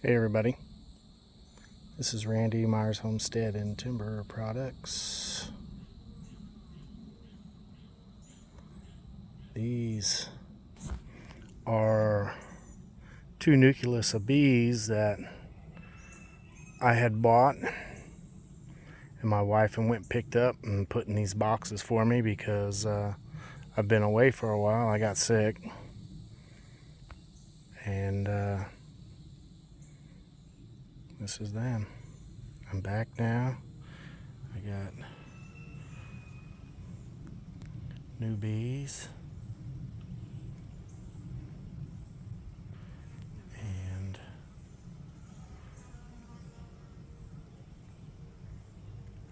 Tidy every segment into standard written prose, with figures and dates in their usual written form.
Hey everybody, this is Randy, Myers Homestead and Timber Products. These are two nucleus of bees that I had bought, and my wife went and picked up and put in these boxes for me because I've been away for a while. I got sick, and this is them. I'm back now. I got new bees, and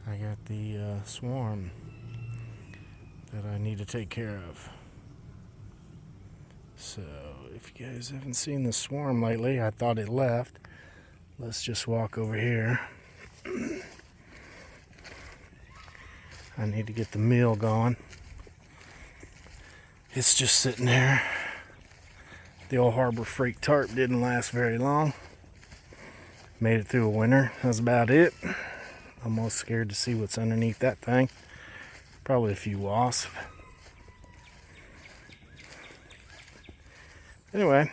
I got the swarm that I need to take care of. So if you guys haven't seen the swarm lately, I thought it left. Let's just walk over here. I need to get the meal going. It's just sitting there. The old Harbor Freight tarp didn't last very long. Made it through a winter. That's about it. I'm almost scared to see what's underneath that thing. Probably a few wasps. Anyway,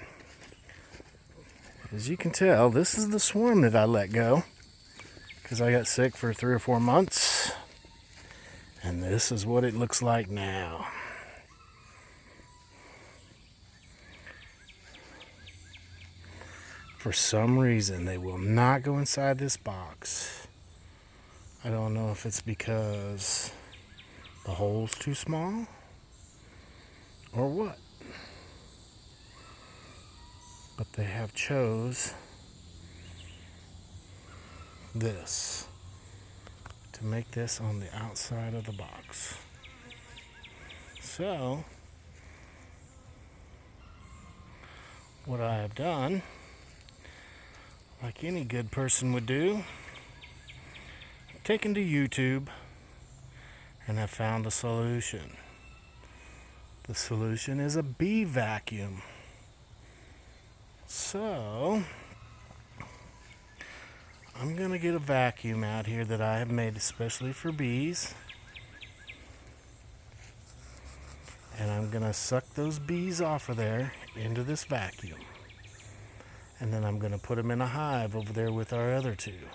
as you can tell, this is the swarm that I let go because I got sick for 3 or 4 months. And this is what it looks like now. For some reason, they will not go inside this box. I don't know if it's because the hole's too small or what. But they have chose this to make this on the outside of the box. So what I have done, like any good person would do, I've taken to YouTube and I've found a solution. The solution is a bee vacuum. So I'm going to get a vacuum out here that I have made especially for bees. And I'm going to suck those bees off of there into this vacuum. And then I'm going to put them in a hive over there with our other two.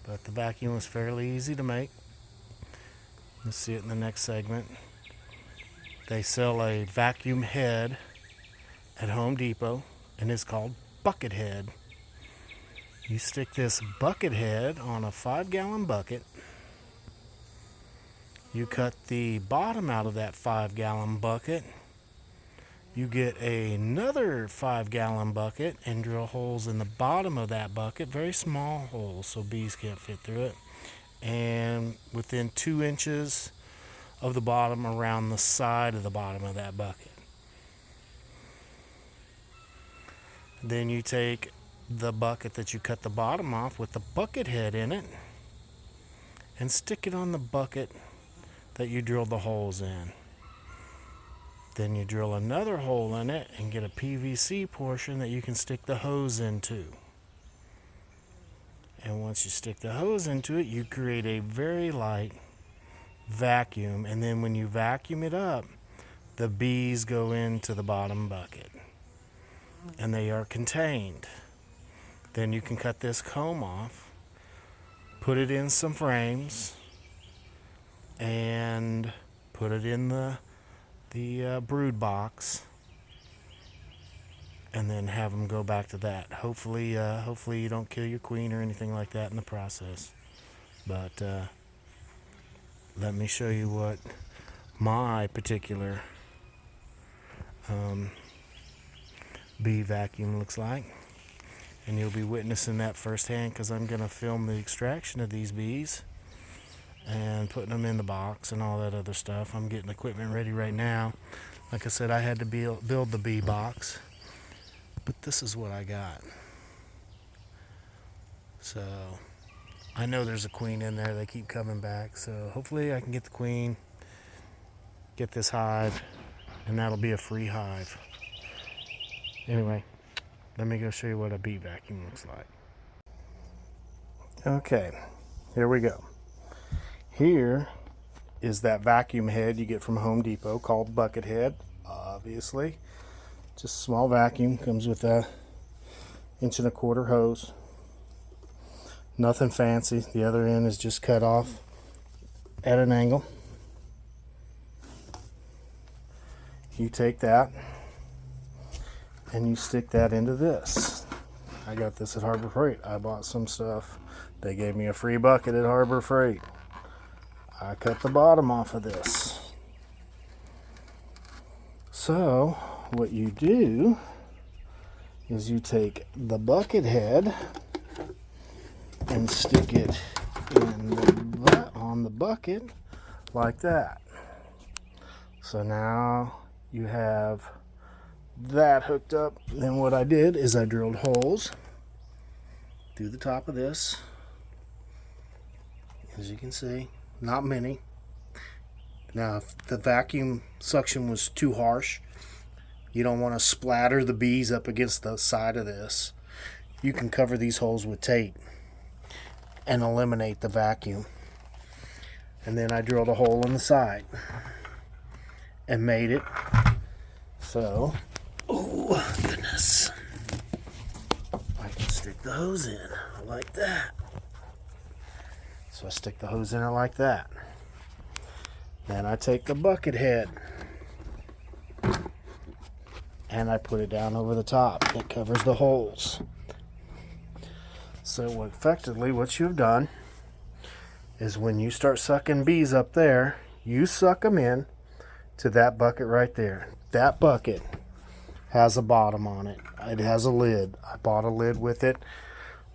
But the vacuum was fairly easy to make. You'll see it in the next segment. They sell a vacuum head at Home Depot, and it's called bucket head. You stick this bucket head on a 5-gallon bucket. You cut the bottom out of that 5-gallon bucket. You get another 5-gallon bucket and drill holes in the bottom of that bucket, very small holes so bees can't fit through it. And within 2 inches of the bottom, around the side of the bottom of that bucket. Then you take the bucket that you cut the bottom off with the bucket head in it and stick it on the bucket that you drilled the holes in. Then you drill another hole in it and get a PVC portion that you can stick the hose into. And once you stick the hose into it, you create a very light vacuum, and then when you vacuum it up, the bees go into the bottom bucket and they are contained. Then you can cut this comb off, put it in some frames, and put it in the brood box, and then have them go back to that. Hopefully you don't kill your queen or anything like that in the process. But let me show you what my particular bee vacuum looks like. And you'll be witnessing that firsthand because I'm going to film the extraction of these bees and putting them in the box and all that other stuff. I'm getting equipment ready right now. Like I said, I had to build the bee box, but this is what I got. So I know there's a queen in there. They keep coming back, so hopefully I can get the queen get this hive, and that'll be a free hive. Anyway, let me go show you what a bee vacuum looks like. Okay, here we go. Here is that vacuum head you get from Home Depot called bucket head, obviously. Just a small vacuum, comes with a 1.25 inch hose. Nothing fancy. The other end is just cut off at an angle. You take that and you stick that into this. I got this at Harbor Freight. I bought some stuff. They gave me a free bucket at Harbor Freight. I cut the bottom off of this. So what you do is you take the bucket head and stick it on the bucket like that. So now you have that hooked up. Then what I did is I drilled holes through the top of this, as you can see. Not many. Now, if the vacuum suction was too harsh, you don't want to splatter the bees up against the side of this, you can cover these holes with tape and eliminate the vacuum. And then I drilled a hole in the side and made it so, oh goodness, I can stick the hose in like that. So I stick the hose in it like that. Then I take the bucket head and I put it down over the top. It covers the holes. So effectively what you've done is when you start sucking bees up there, you suck them in to that bucket right there. That bucket has a bottom on it. It has a lid. I bought a lid with it.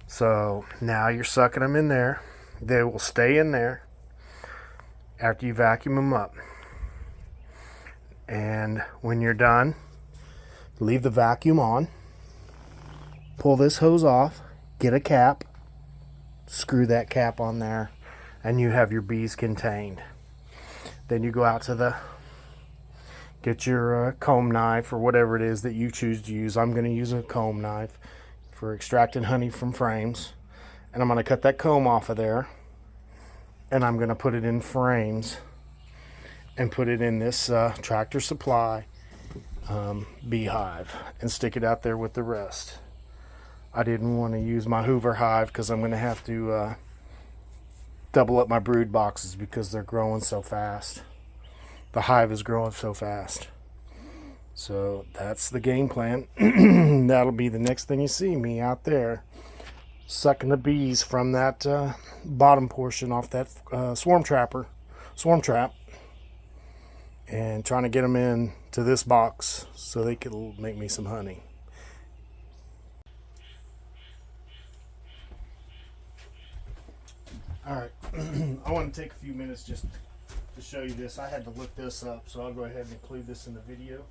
So now you're sucking them in there. They will stay in there after you vacuum them up. And when you're done, leave the vacuum on. Pull this hose off. Get a cap. Screw that cap on there. And you have your bees contained. Then you go out to get your comb knife or whatever it is that you choose to use. I'm going to use a comb knife for extracting honey from frames. And I'm going to cut that comb off of there, and I'm going to put it in frames and put it in this Tractor Supply beehive and stick it out there with the rest. I didn't want to use my Hoover hive because I'm going to have to double up my brood boxes because they're growing so fast. The hive is growing so fast. So that's the game plan. That'll be the next thing you see me out there, sucking the bees from that bottom portion off that swarm trap, and trying to get them in to this box so they can make me some honey. All right, I want to take a few minutes just to show you this. I had to look this up, so I'll go ahead and include this in the video.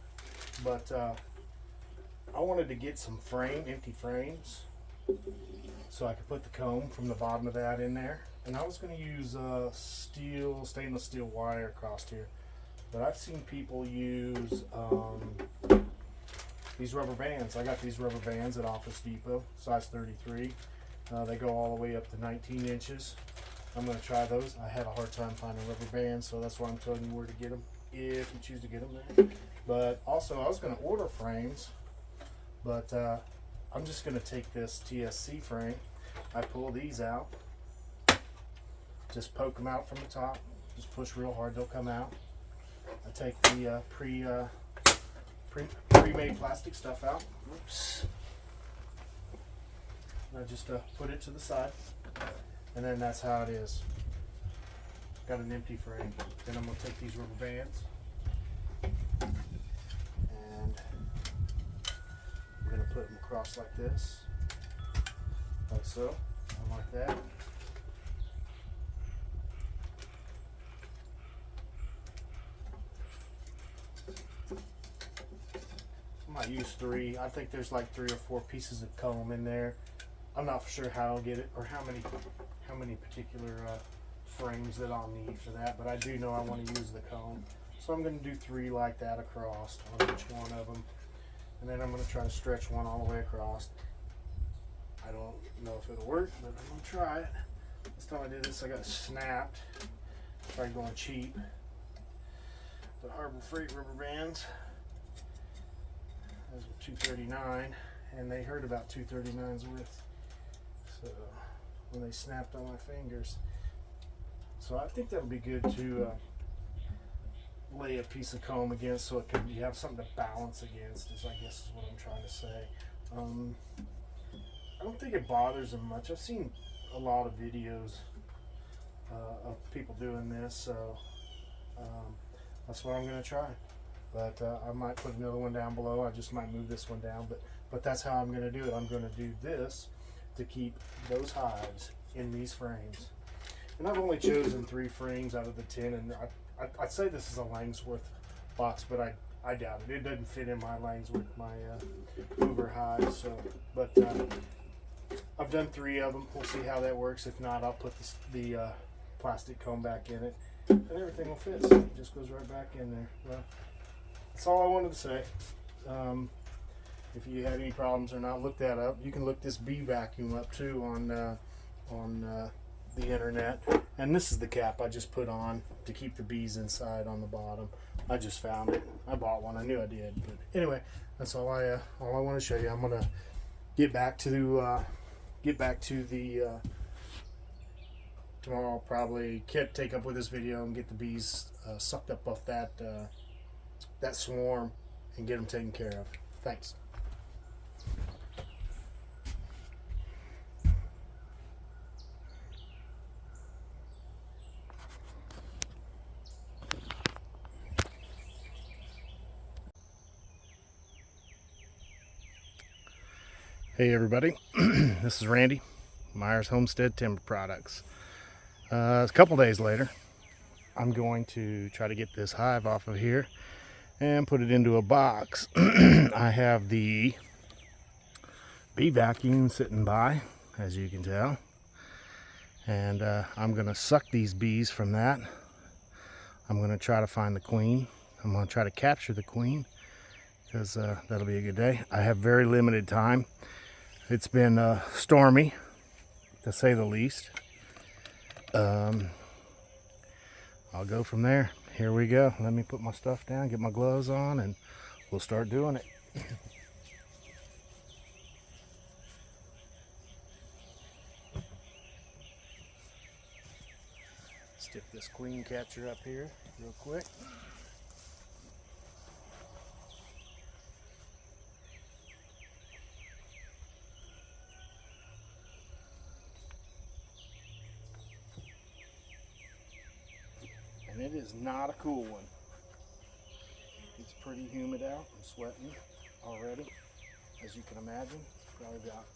But I wanted to get some empty frames, so I could put the comb from the bottom of that in there. And I was going to use stainless steel wire across here. But I've seen people use these rubber bands. I got these rubber bands at Office Depot, size 33. They go all the way up to 19 inches. I'm going to try those. I had a hard time finding rubber bands, so that's why I'm telling you where to get them, if you choose to get them there. But also, I was going to order frames, but I'm just going to take this TSC frame. I pull these out, just poke them out from the top, just push real hard, they'll come out. I take the pre-made plastic stuff out. Oops. And I just put it to the side, and then that's how it is. Got an empty frame. Then I'm going to take these rubber bands, and I'm going to put them across like this, like so, and like that. I might use 3. I think there's like 3 or 4 pieces of comb in there. I'm not for sure how I'll get it or how many particular frames that I'll need for that, but I do know I want to use the comb. So I'm going to do 3 like that across on each one of them. And then I'm going to try to stretch one all the way across. I don't know if it'll work, but I'm going to try it. This time I did this, I got snapped. Tried going cheap. The Harbor Freight rubber bands. Those were $2.39, and they hurt about $2.39's worth. So when they snapped on my fingers. So I think that'll be good to lay a piece of comb against, so it can, you have something to balance against, is I guess is what I'm trying to say. I don't think it bothers them much. I've seen a lot of videos of people doing this, so that's what I'm going to try. But I might put another one down below. I just might move this one down, but that's how I'm going to do it. I'm going to do this to keep those hives in these frames. And I've only chosen 3 frames out of the 10, and I'd say this is a Langsworth box, but I doubt it. It doesn't fit in my Langsworth, my Hoover hive. So, but I've done 3 of them. We'll see how that works. If not, I'll put the plastic comb back in it, and everything will fit. So it just goes right back in there. Well, that's all I wanted to say. If you had any problems or not, look that up. You can look this bee vacuum up too on the internet. And this is the cap I just put on to keep the bees inside on the bottom. I just found it. I bought one. I knew I did. But anyway, that's all I want to show you. I'm gonna get back to the tomorrow. I'll probably take up with this video and get the bees sucked up off that swarm and get them taken care of. Thanks. Hey everybody, this is Randy, Myers Homestead Timber Products. A couple days later, I'm going to try to get this hive off of here and put it into a box. I have the bee vacuum sitting by, as you can tell, and I'm going to suck these bees from that. I'm going to try to find the queen. I'm going to try to capture the queen, because that'll be a good day. I have very limited time. It's been stormy, to say the least. I'll go from there. Here we go. Let me put my stuff down, get my gloves on, and we'll start doing it. Stick this queen catcher up here real quick. And it is not a cool one. It's pretty humid out. I'm sweating already, as you can imagine. It's probably about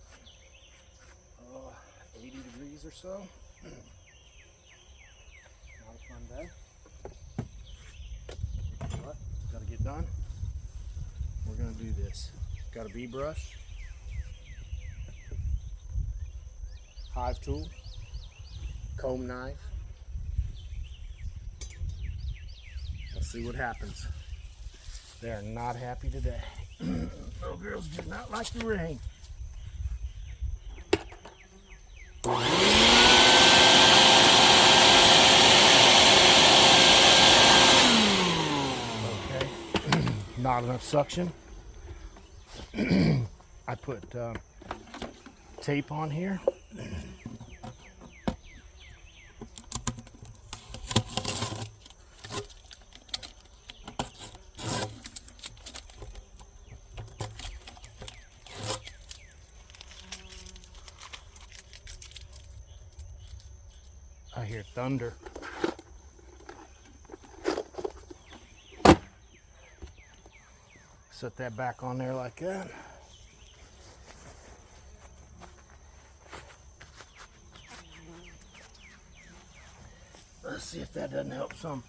80 degrees or so. Not a fun day. But it's got to get done. We're going to do this. Got a bee brush, hive tool, comb knife. Let's see what happens. They are not happy today. Little girls do not like the rain. Okay, not enough suction. I put tape on here. I hear thunder. Set that back on there like that. Let's see if that doesn't help some.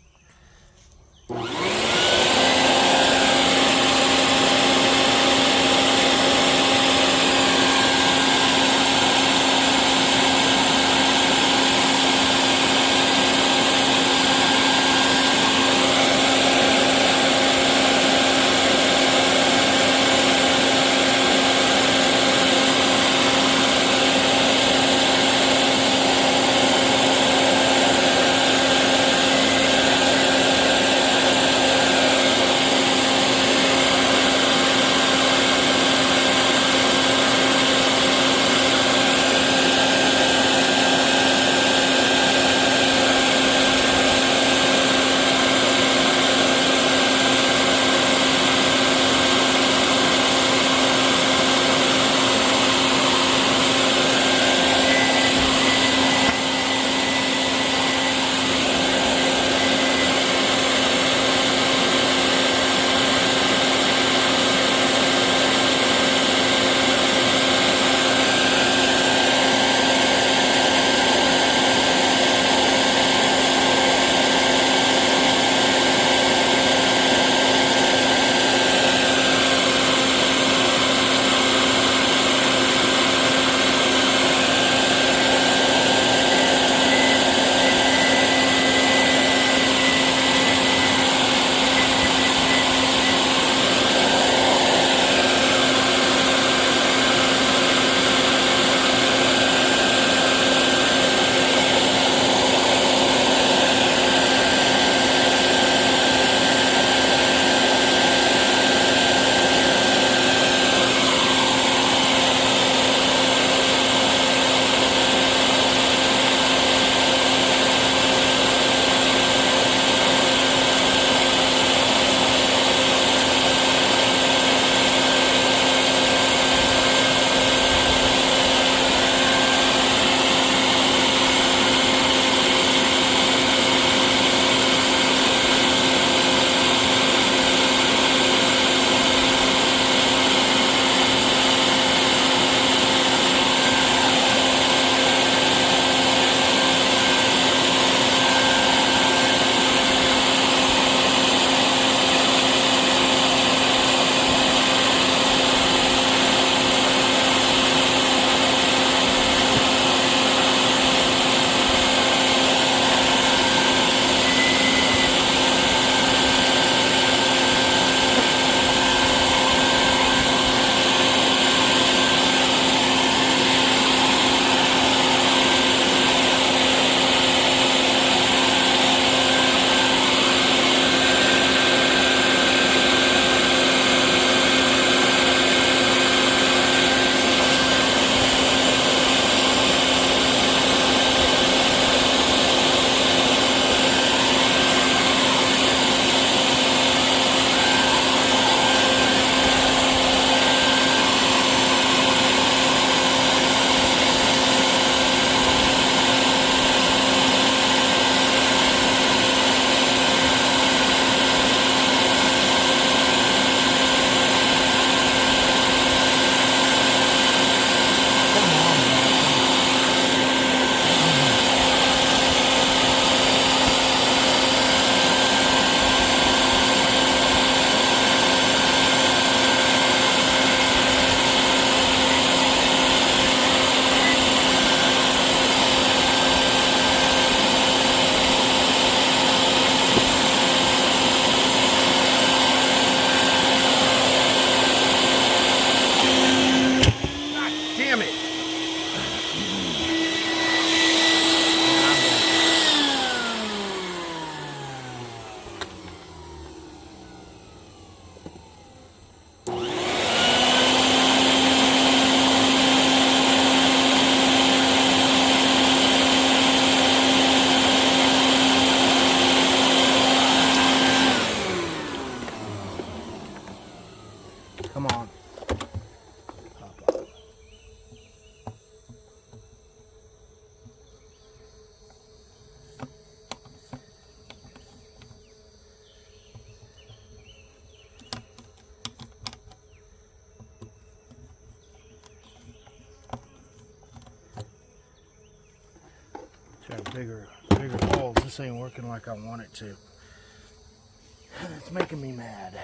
Come on. Hop on. Try bigger holes. This ain't working like I want it to. It's making me mad.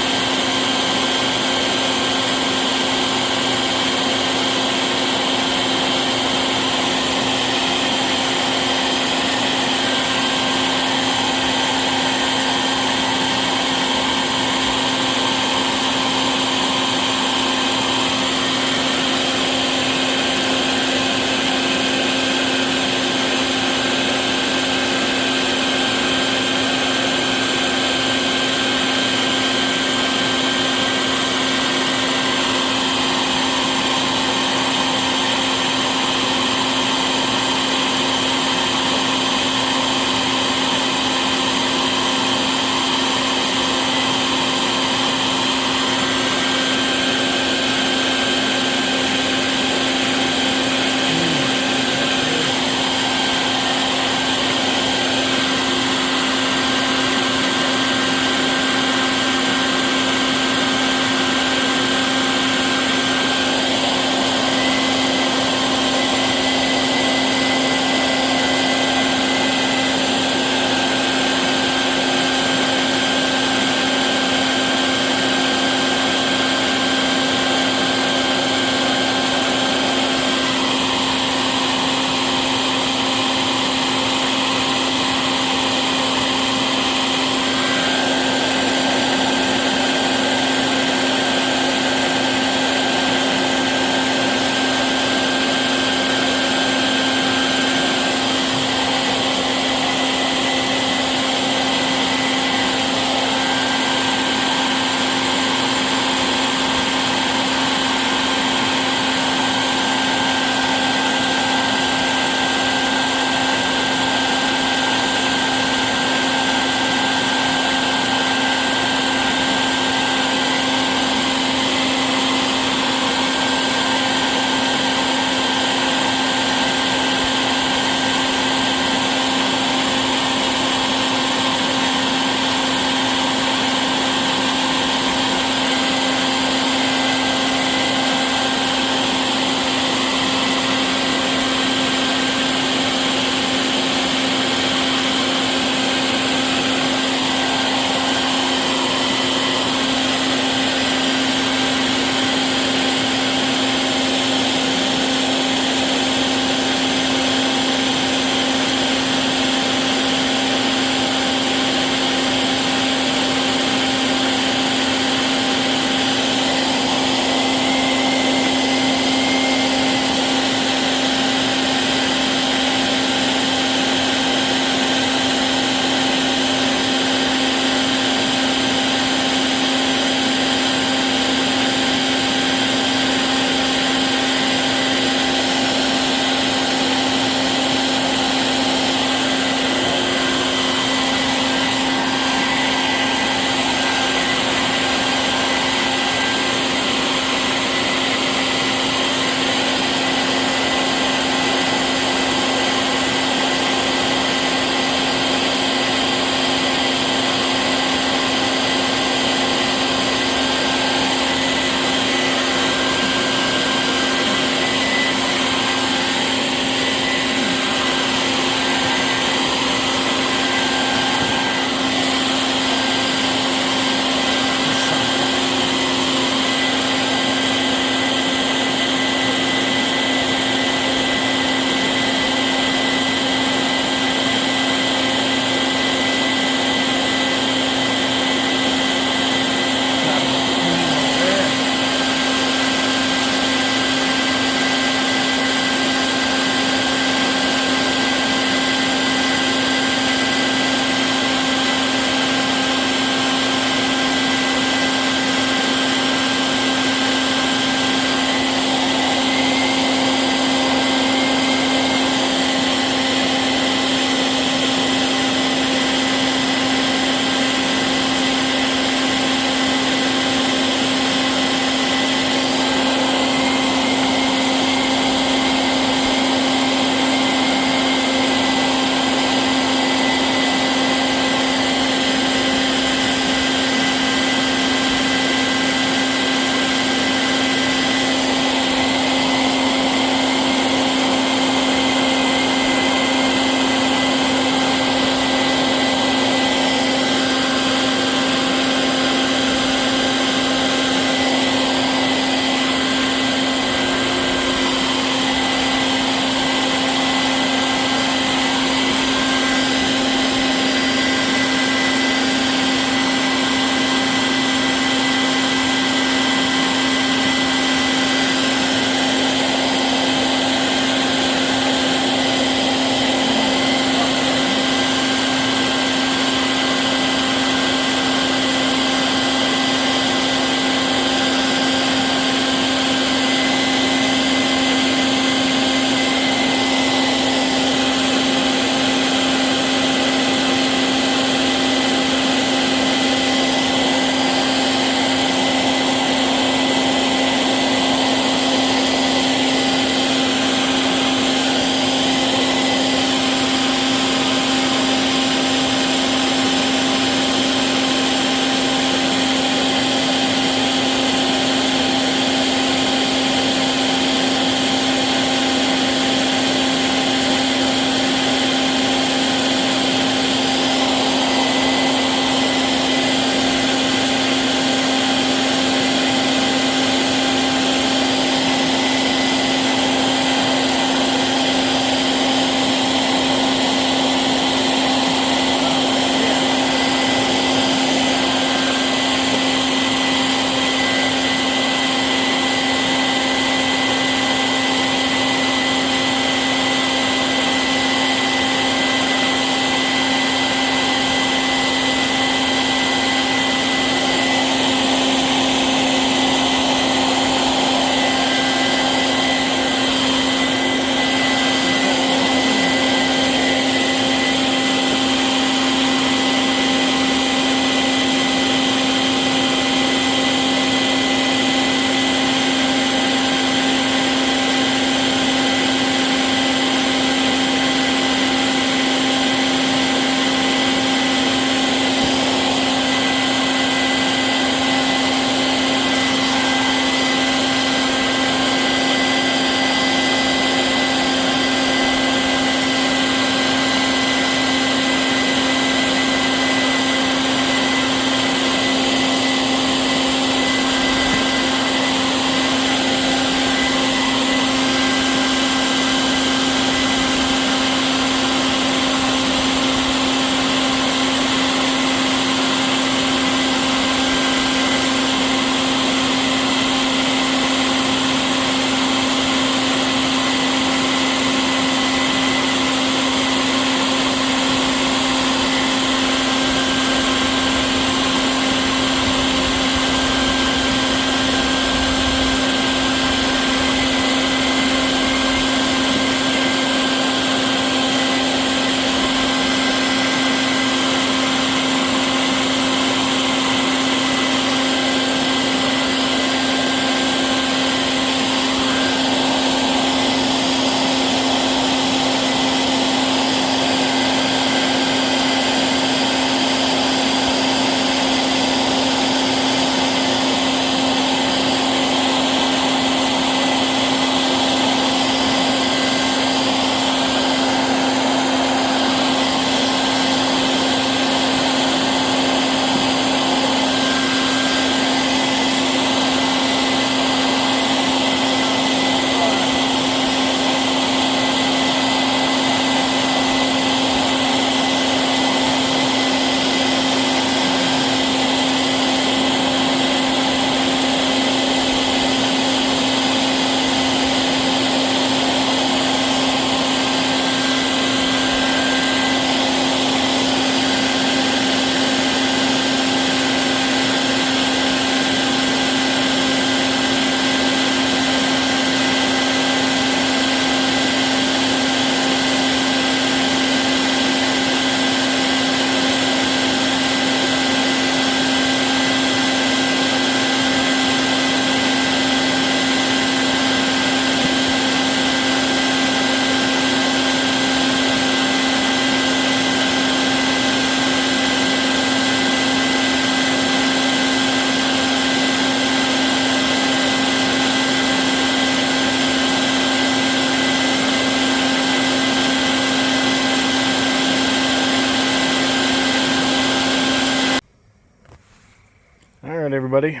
everybody,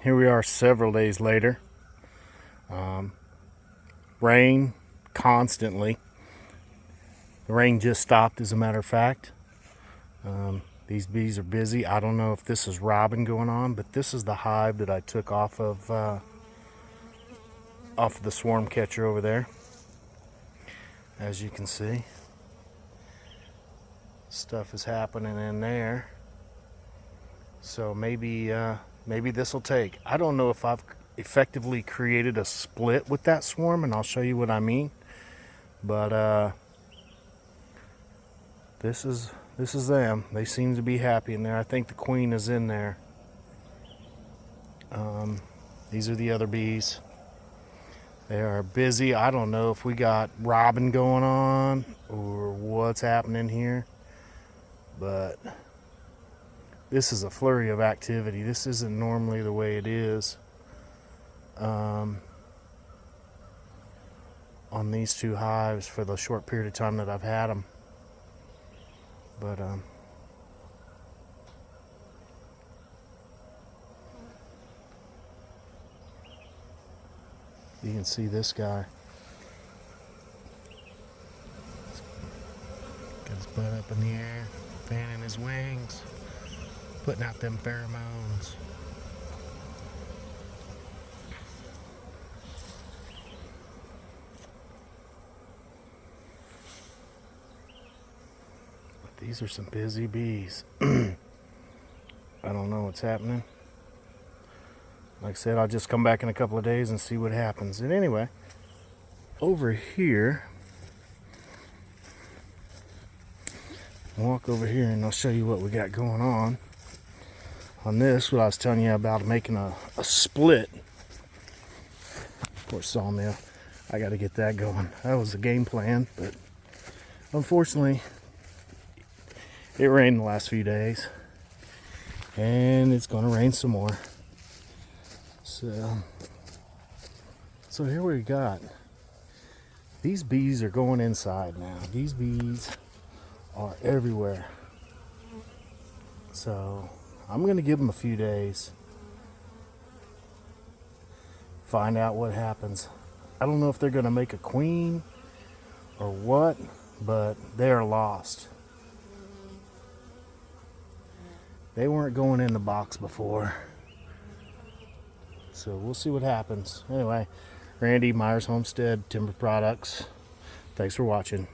here we are several days later. Rain constantly. The rain just stopped, as a matter of fact. These bees are busy. I don't know if this is robbing going on, but this is the hive that I took off of the swarm catcher over there. As you can see, stuff is happening in there. So maybe this will take. I don't know if I've effectively created a split with that swarm, and I'll show you what I mean. But this is them. They seem to be happy in there. I think the queen is in there. These are the other bees. They are busy. I don't know if we got robbing going on or what's happening here, but this is a flurry of activity. This isn't normally the way it is on these two hives for the short period of time that I've had them. But you can see this guy. Got his butt up in the air, fanning his wings, putting out them pheromones. But these are some busy bees. I don't know what's happening. Like I said, I'll just come back in a couple of days and see what happens. And anyway, over here, walk over here and I'll show you what we got going on. On this, what I was telling you about making a split. Of course, sawmill. I got to get that going. That was the game plan, but unfortunately, it rained the last few days. And it's going to rain some more. So here we got, these bees are going inside now. These bees are everywhere. So I'm going to give them a few days. Find out what happens. I don't know if they're going to make a queen or what, but they are lost. They weren't going in the box before. So we'll see what happens. Anyway, Randy, Myers Homestead Timber Products. Thanks for watching.